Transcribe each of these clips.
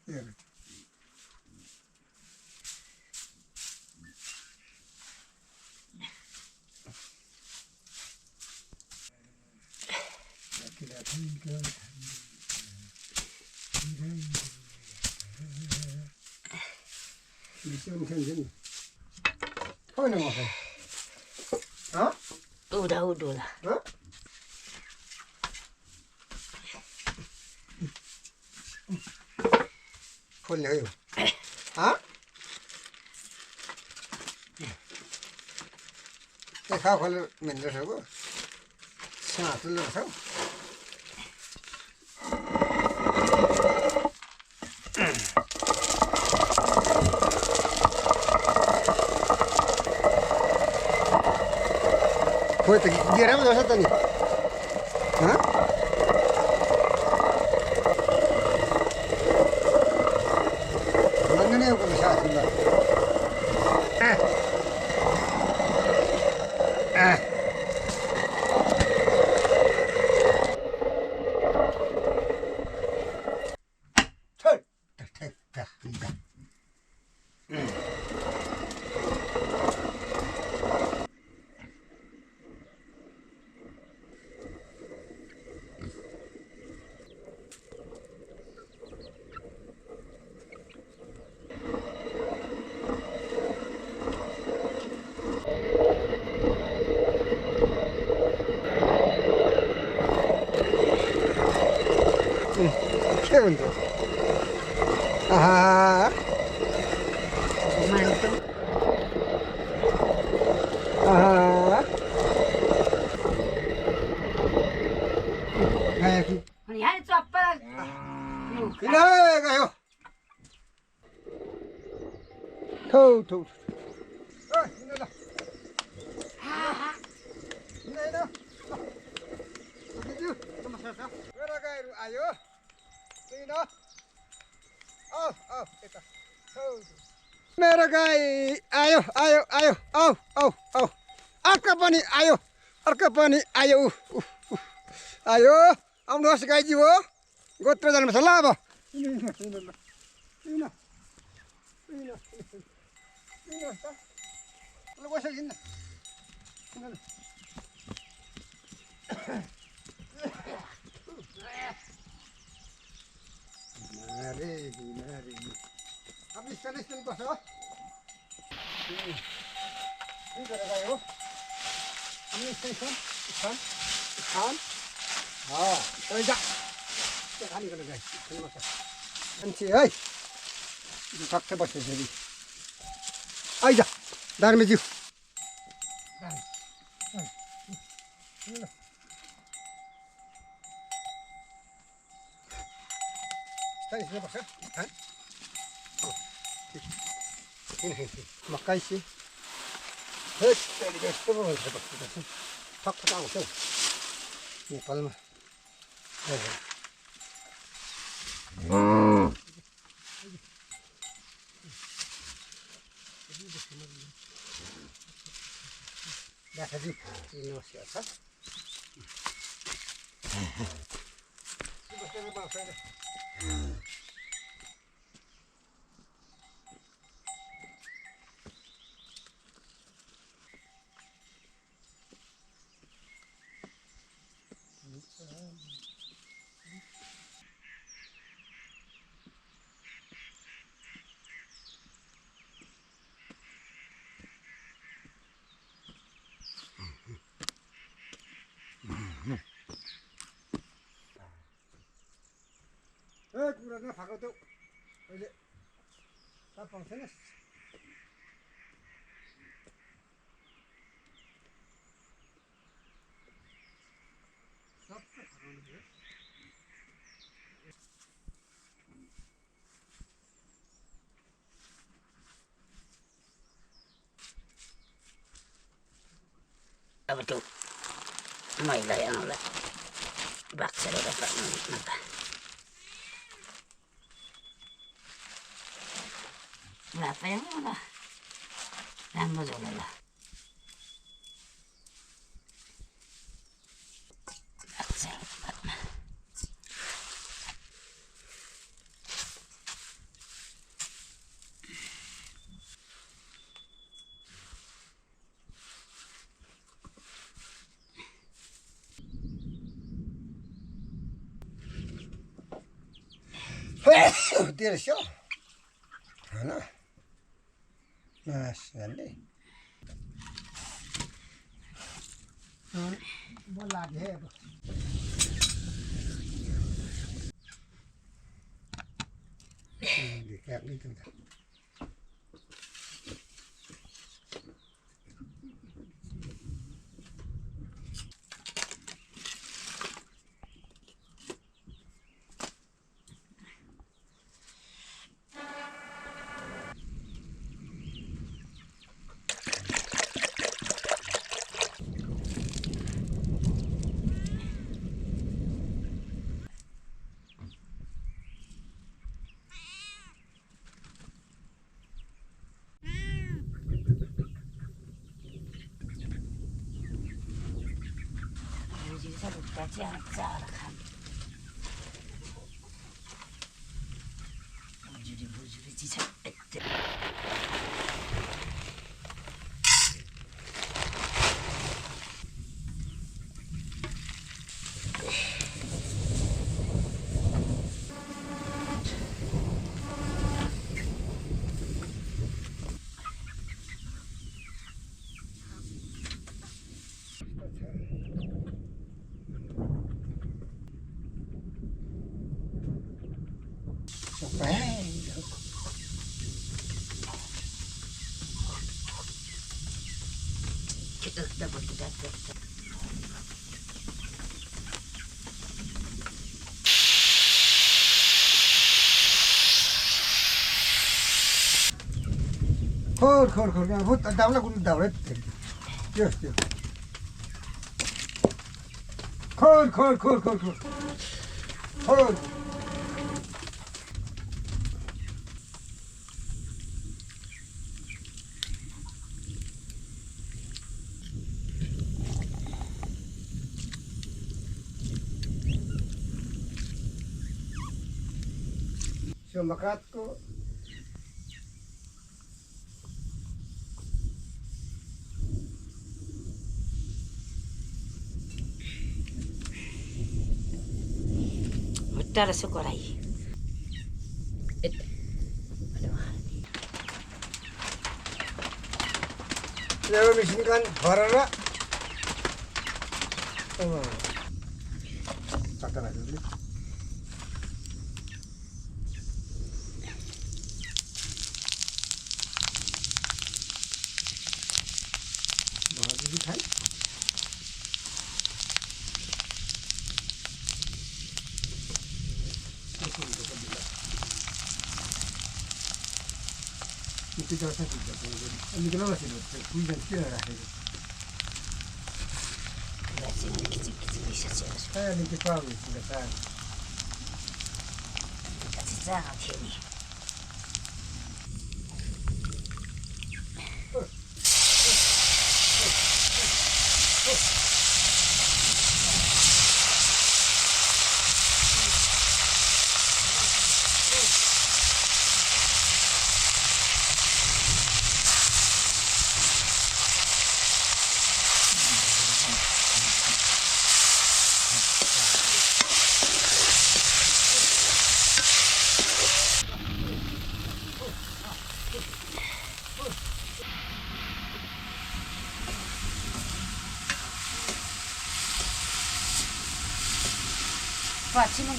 हेर Udah lah. Full है हाँ देखा फल मिल रहा है वो साथ ले रहा है कोई तो गिरा में दोस्त नहीं हाँ नहीं होगा साथ में क्या बनता हाँ हाँ Yan chopper. Này cái thâu thâu ơi đây là đây đó cái gì nó mà sao cái đó cái ai ơi đi đó cái thâu मेरा गाई आयो आयो आयो आओ आओ आओ अर्का पनि आयो आयो आयो आउनुहोस् गाईजी हो गोत्र जानुपर्छ ल अब अब स्टेन पर्छ मान्छे है ठक्कै बस्छ फेरि आइज दार्मेज्यू मकै चाहिँ यस्तो पो भन्छ ठक्क आउँछ नेपालमा दादाजी नमस्कार कुरा नखाएको त्यो अहिले थाहा पाउँछैन सबै खानु थियो अब त्यो मैला आउँला बाक्सेर पार्नु Berapa yang mana? Lama juga lah. तेल स्यो हैन मास हाल्ने म लाग्यो है अब काट्ने त这样炸了看，不觉得几场，哎对。खोर बहुत दाउला कुन दाउला त्यो त्यो खोर त्यो मकातको Tara sa koray. Lewat mesin kan horornya, kata lagi dulu. Bawa dulu kan? Itu jasa juga. Ini kenapa sih? Kuisan kira rakyat. Kecil-kecil bisa sih. Saya ni kita tahu sudah tahu. Kasih jangan sini. Paciman.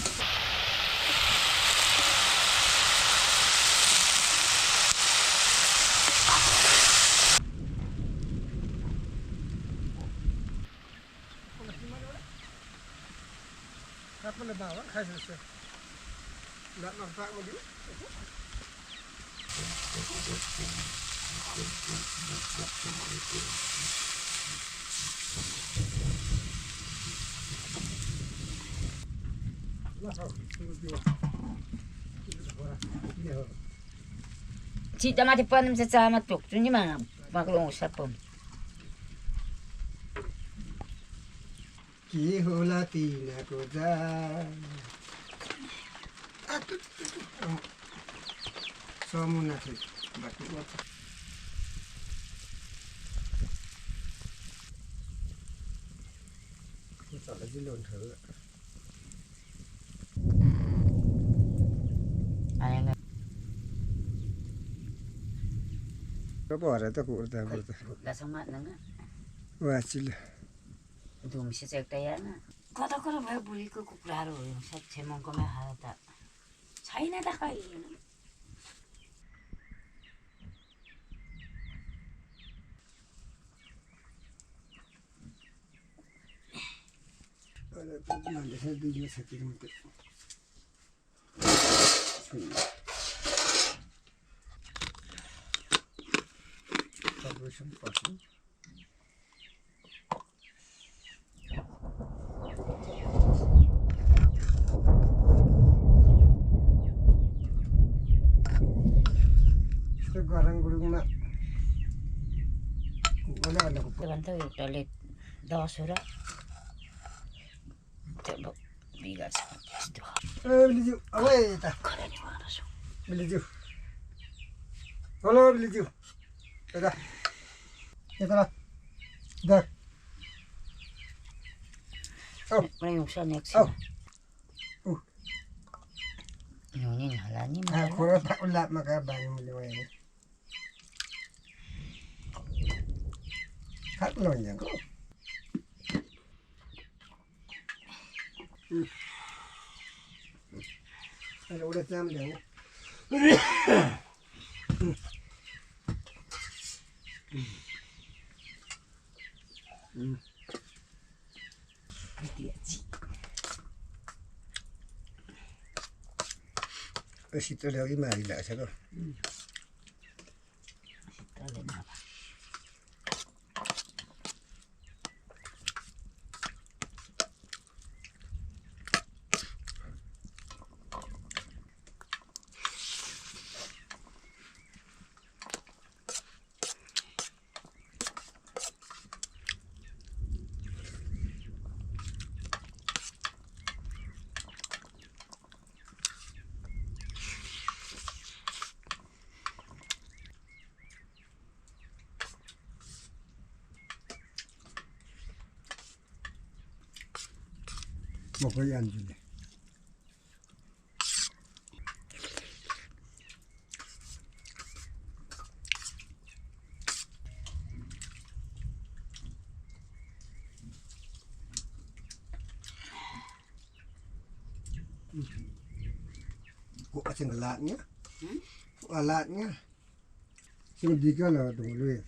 Kapan le bawa? Kasih saya. Nak nampak lagi? Cita mati panem sa sama tuk, tu ni mana maklong sapom. के होला तिनको जान समुना थियो बाटो चला जिल्लो हुन्छ Kepala tu kurta kurta. Dah sama nanga. Wajil. Dumsi चाहिँ ना कता कता भयो बुढीको कुखुराहरू सब छेमङकोमा खाएर त छैन त खै Saya video sakit mungkin. Vibration passing. Kita garang gulung nak. Mana ada kupu? भन्दा एउटाले 10 वटा त्यो बिगार्छ त्यस्तो Beli ju, away ta. खरानी भएर छु Beli ju. Halo beli ju. Dah. Kita lah. Dah. Oh. मलाई उसा नेक्स्ट Oh. नुनी होला नि Aku tak ulat maka bang beli wayang. Hak lonya kau. Ada udah jam dah. Situ lagi mari lah saya. Mau kau yang jadi. Kok asyik gelatnya? Alatnya. Sing diga lah dulu ya.